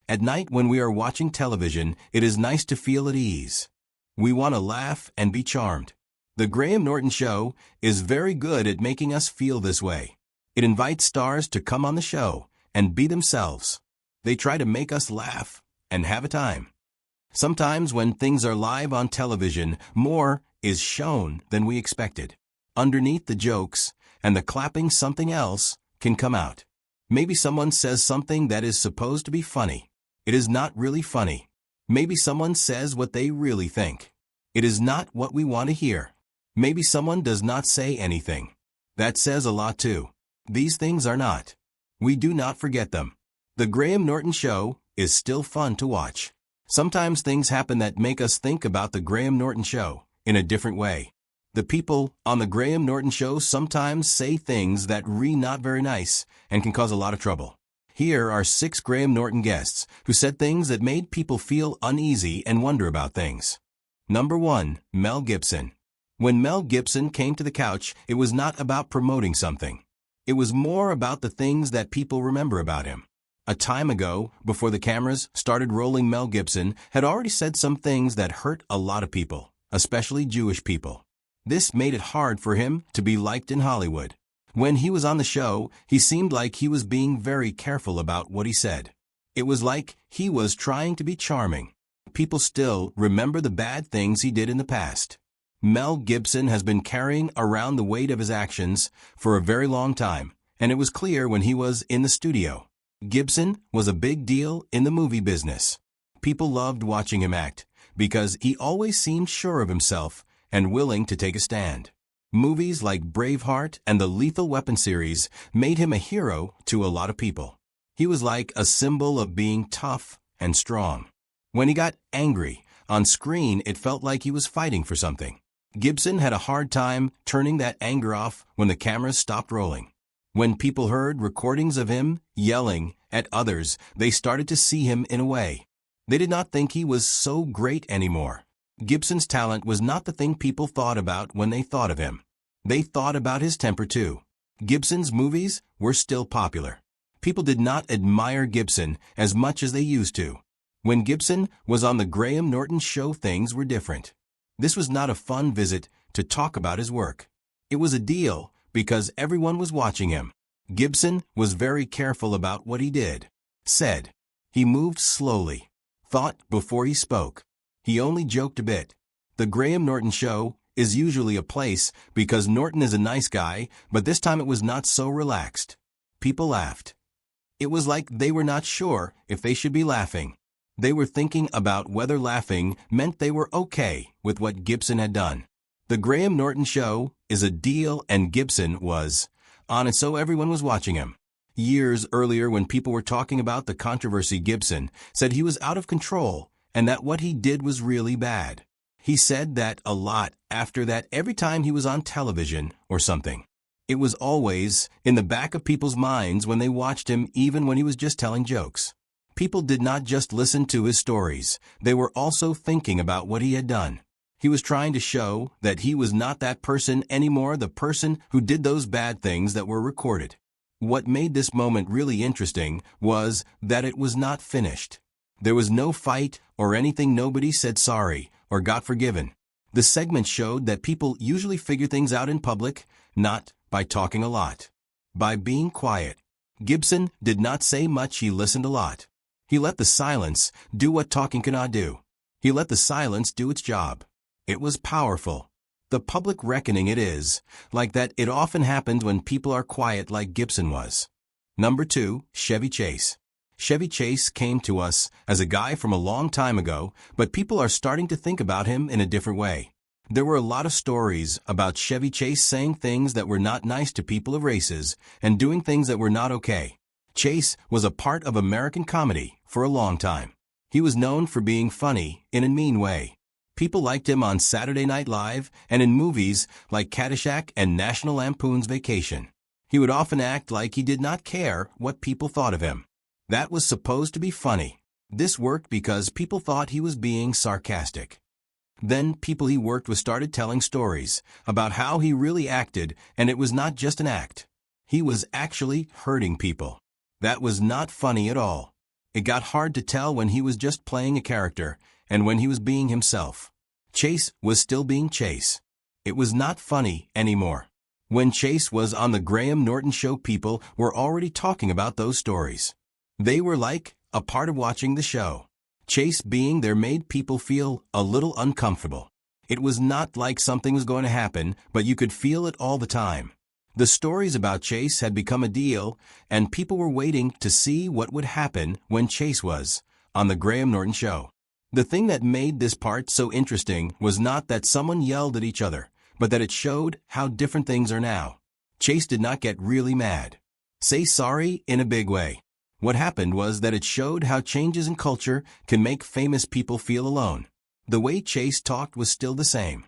At night when we are watching television, it is nice to feel at ease. We want to laugh and be charmed. The Graham Norton Show is very good at making us feel this way. It invites stars to come on the show and be themselves. They try to make us laugh and have a time. Sometimes when things are live on television, more is shown than we expected. Underneath the jokes and the clapping, something else can come out. Maybe someone says something that is supposed to be funny. It is not really funny. Maybe someone says what they really think. It is not what we want to hear. Maybe someone does not say anything. That says a lot too. These things are not. We do not forget them. The Graham Norton Show is still fun to watch. Sometimes things happen that make us think about the Graham Norton Show in a different way. The people on the Graham Norton Show sometimes say things that are not very nice and can cause a lot of trouble. Here are 6 Graham Norton guests who said things that made people feel uneasy and wonder about things. Number 1, Mel Gibson. When Mel Gibson came to the couch, it was not about promoting something. It was more about the things that people remember about him. A time ago, before the cameras started rolling, Mel Gibson had already said some things that hurt a lot of people, especially Jewish people. This made it hard for him to be liked in Hollywood. When he was on the show, he seemed like he was being very careful about what he said. It was like he was trying to be charming. People still remember the bad things he did in the past. Mel Gibson has been carrying around the weight of his actions for a very long time, and it was clear when he was in the studio. Gibson was a big deal in the movie business. People loved watching him act because he always seemed sure of himself and willing to take a stand. Movies like Braveheart and the Lethal Weapon series made him a hero to a lot of people. He was like a symbol of being tough and strong. When he got angry on screen, it felt like he was fighting for something. Gibson had a hard time turning that anger off when the cameras stopped rolling. When people heard recordings of him yelling at others, they started to see him in a way. They did not think he was so great anymore. Gibson's talent was not the thing people thought about when they thought of him. They thought about his temper too. Gibson's movies were still popular. People did not admire Gibson as much as they used to. When Gibson was on the Graham Norton Show, things were different. This was not a fun visit to talk about his work. It was a deal because everyone was watching him. Gibson was very careful about what he did, said. He moved slowly, thought before he spoke. He only joked a bit. The Graham Norton Show is usually a place because Norton is a nice guy, but this time it was not so relaxed. People laughed. It was like they were not sure if they should be laughing. They were thinking about whether laughing meant they were okay with what Gibson had done. The Graham Norton Show is a deal, and Gibson was on it, so everyone was watching him. Years earlier, when people were talking about the controversy, Gibson said he was out of control and that what he did was really bad. He said that a lot after that every time he was on television or something. It was always in the back of people's minds when they watched him, even when he was just telling jokes. People did not just listen to his stories, they were also thinking about what he had done. He was trying to show that he was not that person anymore, the person who did those bad things that were recorded. What made this moment really interesting was that it was not finished. There was no fight or anything. Nobody said sorry or got forgiven. The segment showed that people usually figure things out in public, not by talking a lot, by being quiet. Gibson did not say much. He listened a lot. He let the silence do what talking cannot do. He let the silence do its job. It was powerful. The public reckoning it is like that. It often happens when people are quiet, like Gibson was. Number 2, Chevy Chase. Chevy Chase came to us as a guy from a long time ago, but people are starting to think about him in a different way. There were a lot of stories about Chevy Chase saying things that were not nice to people of races and doing things that were not okay. Chase was a part of American comedy for a long time. He was known for being funny in a mean way. People liked him on Saturday Night Live and in movies like Caddyshack and National Lampoon's Vacation. He would often act like he did not care what people thought of him. That was supposed to be funny. This worked because people thought he was being sarcastic. Then people he worked with started telling stories about how he really acted, and it was not just an act. He was actually hurting people. That was not funny at all. It got hard to tell when he was just playing a character and when he was being himself. Chase was still being Chase. It was not funny anymore. When Chase was on the Graham Norton show, people were already talking about those stories. They were like a part of watching the show. Chase being there made people feel a little uncomfortable. It was not like something was going to happen, but you could feel it all the time. The stories about Chase had become a deal, and people were waiting to see what would happen when Chase was on the Graham Norton show. The thing that made this part so interesting was not that someone yelled at each other, but that it showed how different things are now. Chase did not get really mad. Say sorry in a big way. What happened was that it showed how changes in culture can make famous people feel alone. The way Chase talked was still the same.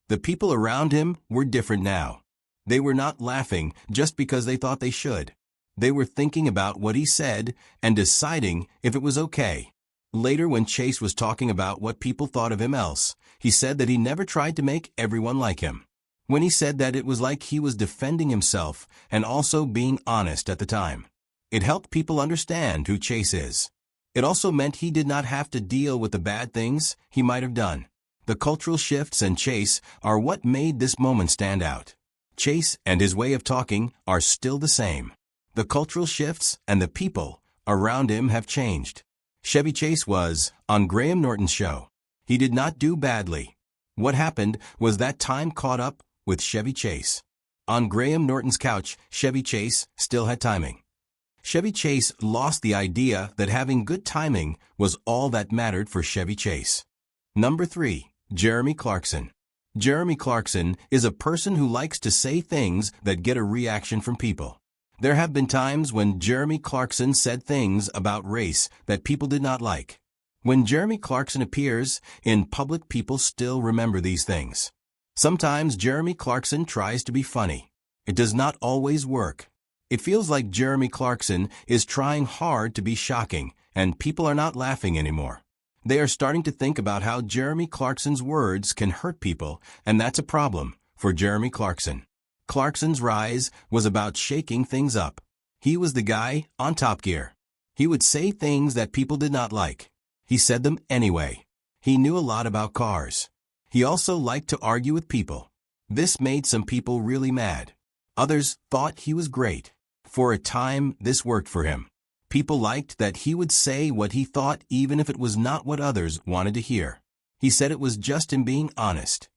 The people around him were different now. They were not laughing just because they thought they should. They were thinking about what he said and deciding if it was okay. Later, when Chase was talking about what people thought of him else, he said that he never tried to make everyone like him. When he said that, it was like he was defending himself and also being honest at the time. It helped people understand who Chase is. It also meant he did not have to deal with the bad things he might have done. The cultural shifts and Chase are what made this moment stand out. Chase and his way of talking are still the same. The cultural shifts and the people around him have changed. Chevy Chase was on Graham Norton's show. He did not do badly. What happened was that time caught up with Chevy Chase. On Graham Norton's couch, Chevy Chase still had timing. Chevy Chase lost the idea that having good timing was all that mattered for Chevy Chase. Number 3. Jeremy Clarkson. Jeremy Clarkson is a person who likes to say things that get a reaction from people. There have been times when Jeremy Clarkson said things about race that people did not like. When Jeremy Clarkson appears in public, people still remember these things. Sometimes Jeremy Clarkson tries to be funny. It does not always work. It feels like Jeremy Clarkson is trying hard to be shocking, and people are not laughing anymore. They are starting to think about how Jeremy Clarkson's words can hurt people, and that's a problem for Jeremy Clarkson. Clarkson's rise was about shaking things up. He was the guy on Top Gear. He would say things that people did not like. He said them anyway. He knew a lot about cars. He also liked to argue with people. This made some people really mad. Others thought he was great. For a time, this worked for him. People liked that he would say what he thought even if it was not what others wanted to hear. He said it was just him being honest.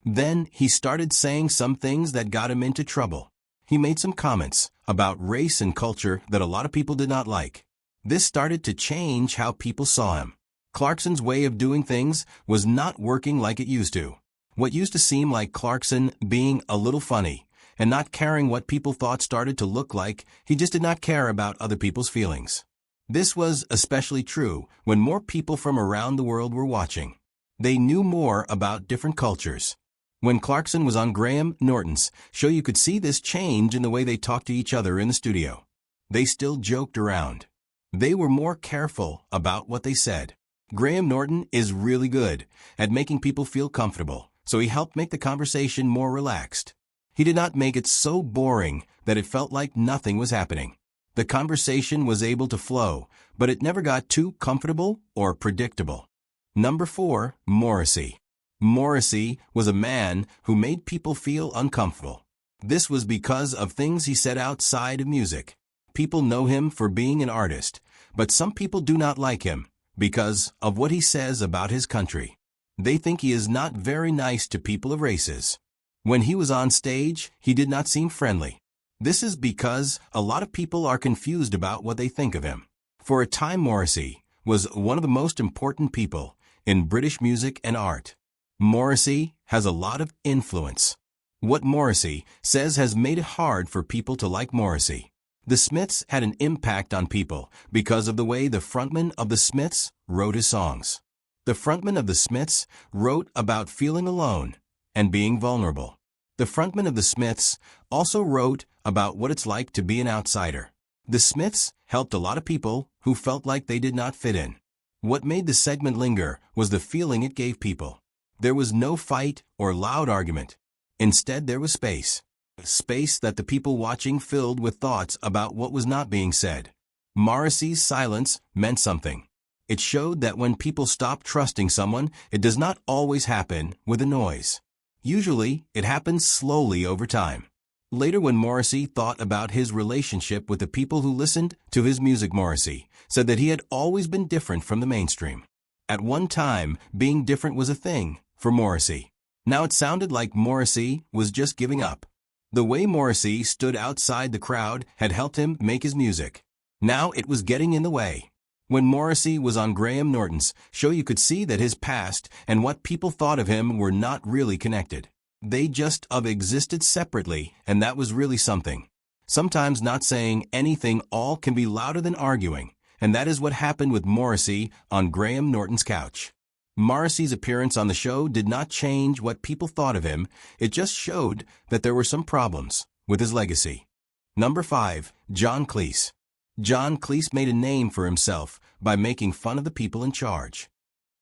Then he started saying some things that got him into trouble. He made some comments about race and culture that a lot of people did not like. This started to change how people saw him. Clarkson's way of doing things was not working like it used to. What used to seem like Clarkson being a little funny and not caring what people thought started to look like he just did not care about other people's feelings. This was especially true when more people from around the world were watching. They knew more about different cultures. When Clarkson was on Graham Norton's show, you could see this change in the way they talked to each other in the studio. They still joked around. They were more careful about what they said. Graham Norton is really good at making people feel comfortable, so he helped make the conversation more relaxed. He did not make it so boring that it felt like nothing was happening. The conversation was able to flow, but it never got too comfortable or predictable. Number 4. Morrissey. Morrissey was a man who made people feel uncomfortable. This was because of things he said outside of music. People know him for being an artist, but some people do not like him because of what he says about his country. They think he is not very nice to people of races. When he was on stage, he did not seem friendly. This is because a lot of people are confused about what they think of him. For a time, Morrissey was one of the most important people in British music and art. Morrissey has a lot of influence. What Morrissey says has made it hard for people to like Morrissey. The Smiths had an impact on people because of the way the frontman of the Smiths wrote his songs. The frontman of the Smiths wrote about feeling alone and being vulnerable. The frontman of the Smiths also wrote about what it's like to be an outsider. The Smiths helped a lot of people who felt like they did not fit in. What made the segment linger was the feeling it gave people. There was no fight or loud argument. Instead, there was space. Space that the people watching filled with thoughts about what was not being said. Morrissey's silence meant something. It showed that when people stop trusting someone, it does not always happen with a noise. Usually, it happens slowly over time. Later, when Morrissey thought about his relationship with the people who listened to his music, Morrissey said that he had always been different from the mainstream. At one time, being different was a thing for Morrissey. Now it sounded like Morrissey was just giving up. The way Morrissey stood outside the crowd had helped him make his music. Now it was getting in the way. When Morrissey was on Graham Norton's show, you could see that his past and what people thought of him were not really connected. They just existed separately, and that was really something. Sometimes not saying anything all can be louder than arguing, and that is what happened with Morrissey on Graham Norton's couch. Morrissey's appearance on the show did not change what people thought of him, it just showed that there were some problems with his legacy. Number 5. John Cleese. John Cleese made a name for himself by making fun of the people in charge.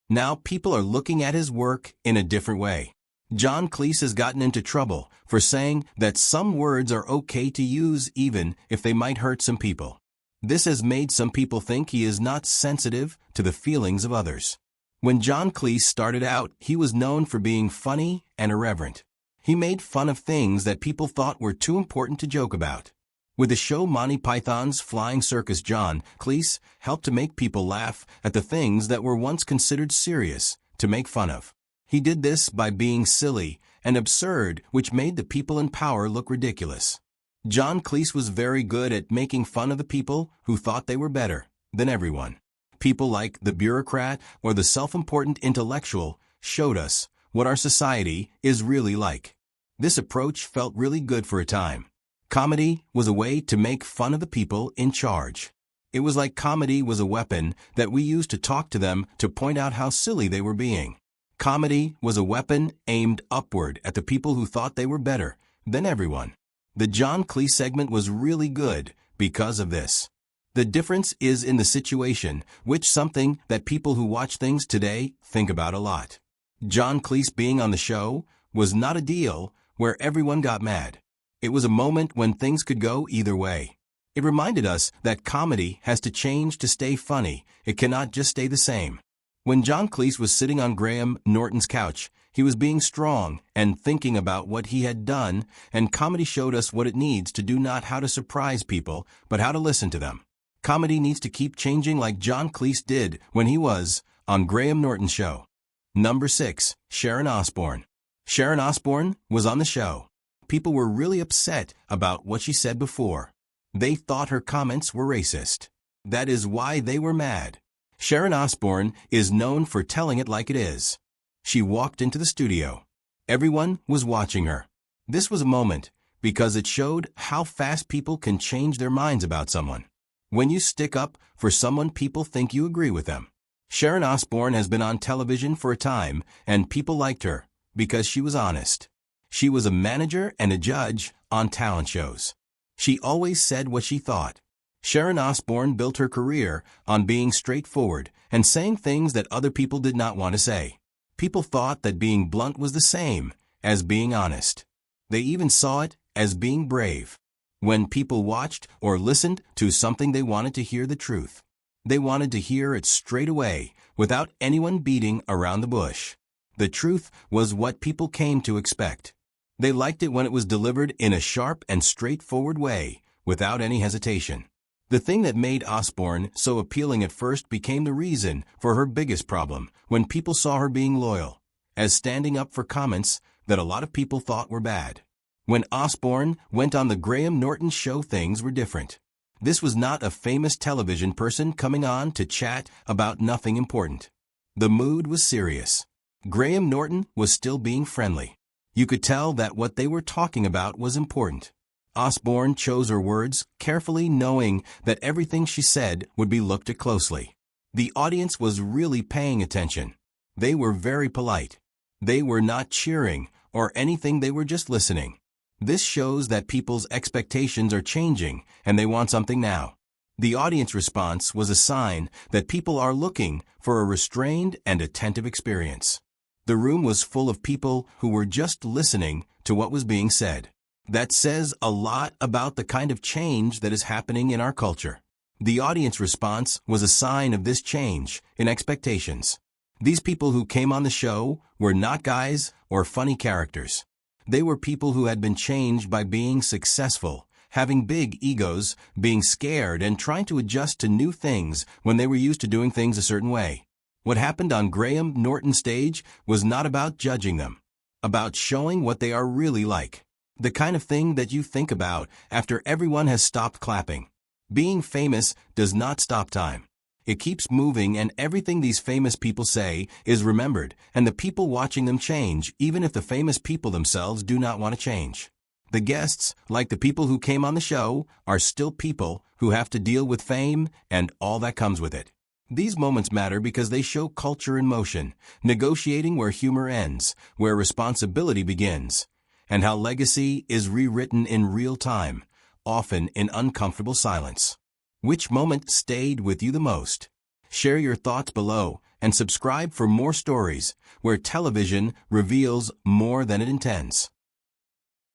Now people are looking at his work in a different way. John Cleese has gotten into trouble for saying that some words are okay to use even if they might hurt some people. This has made some people think he is not sensitive to the feelings of others. When John Cleese started out, he was known for being funny and irreverent. He made fun of things that people thought were too important to joke about. With the show Monty Python's Flying Circus, John Cleese helped to make people laugh at the things that were once considered serious to make fun of. He did this by being silly and absurd, which made the people in power look ridiculous. John Cleese was very good at making fun of the people who thought they were better than everyone. People like the bureaucrat or the self-important intellectual showed us what our society is really like. This approach felt really good for a time. Comedy was a way to make fun of the people in charge. It was like comedy was a weapon that we used to talk to them to point out how silly they were being. Comedy was a weapon aimed upward at the people who thought they were better than everyone. The John Cleese segment was really good because of this. The difference is in the situation, which something that people who watch things today think about a lot. John Cleese being on the show was not a deal where everyone got mad. It was a moment when things could go either way. It reminded us that comedy has to change to stay funny. It cannot just stay the same. When John Cleese was sitting on Graham Norton's couch, he was being strong and thinking about what he had done, and comedy showed us what it needs to do, not how to surprise people, but how to listen to them. Comedy needs to keep changing like John Cleese did when he was on Graham Norton's show. Number 6. Sharon Osbourne. Sharon Osbourne was on the show. People were really upset about what she said before. They thought her comments were racist. That is why they were mad. Sharon Osbourne is known for telling it like it is. She walked into the studio. Everyone was watching her. This was a moment because it showed how fast people can change their minds about someone. When you stick up for someone, people think you agree with them. Sharon Osbourne has been on television for a time, and people liked her because she was honest. She was a manager and a judge on talent shows. She always said what she thought. Sharon Osbourne built her career on being straightforward and saying things that other people did not want to say. People thought that being blunt was the same as being honest. They even saw it as being brave. When people watched or listened to something, they wanted to hear the truth. They wanted to hear it straight away without anyone beating around the bush. The truth was what people came to expect. They liked it when it was delivered in a sharp and straightforward way without any hesitation. The thing that made Osbourne so appealing at first became the reason for her biggest problem when people saw her being loyal, as standing up for comments that a lot of people thought were bad. When Osbourne went on the Graham Norton show, things were different. This was not a famous television person coming on to chat about nothing important. The mood was serious. Graham Norton was still being friendly. You could tell that what they were talking about was important. Osbourne chose her words carefully, knowing that everything she said would be looked at closely. The audience was really paying attention. They were very polite. They were not cheering or anything, they were just listening. This shows that people's expectations are changing and they want something now. The audience response was a sign that people are looking for a restrained and attentive experience. The room was full of people who were just listening to what was being said. That says a lot about the kind of change that is happening in our culture. The audience response was a sign of this change in expectations. These people who came on the show were not guys or funny characters. They were people who had been changed by being successful, having big egos, being scared, and trying to adjust to new things when they were used to doing things a certain way. What happened on Graham Norton's stage was not about judging them, about showing what they are really like. The kind of thing that you think about after everyone has stopped clapping. Being famous does not stop time. It keeps moving, and everything these famous people say is remembered, and the people watching them change, even if the famous people themselves do not want to change. The guests, like the people who came on the show, are still people who have to deal with fame and all that comes with it. These moments matter because they show culture in motion, negotiating where humor ends, where responsibility begins, and how legacy is rewritten in real time, often in uncomfortable silence. Which moment stayed with you the most? Share your thoughts below and subscribe for more stories where television reveals more than it intends.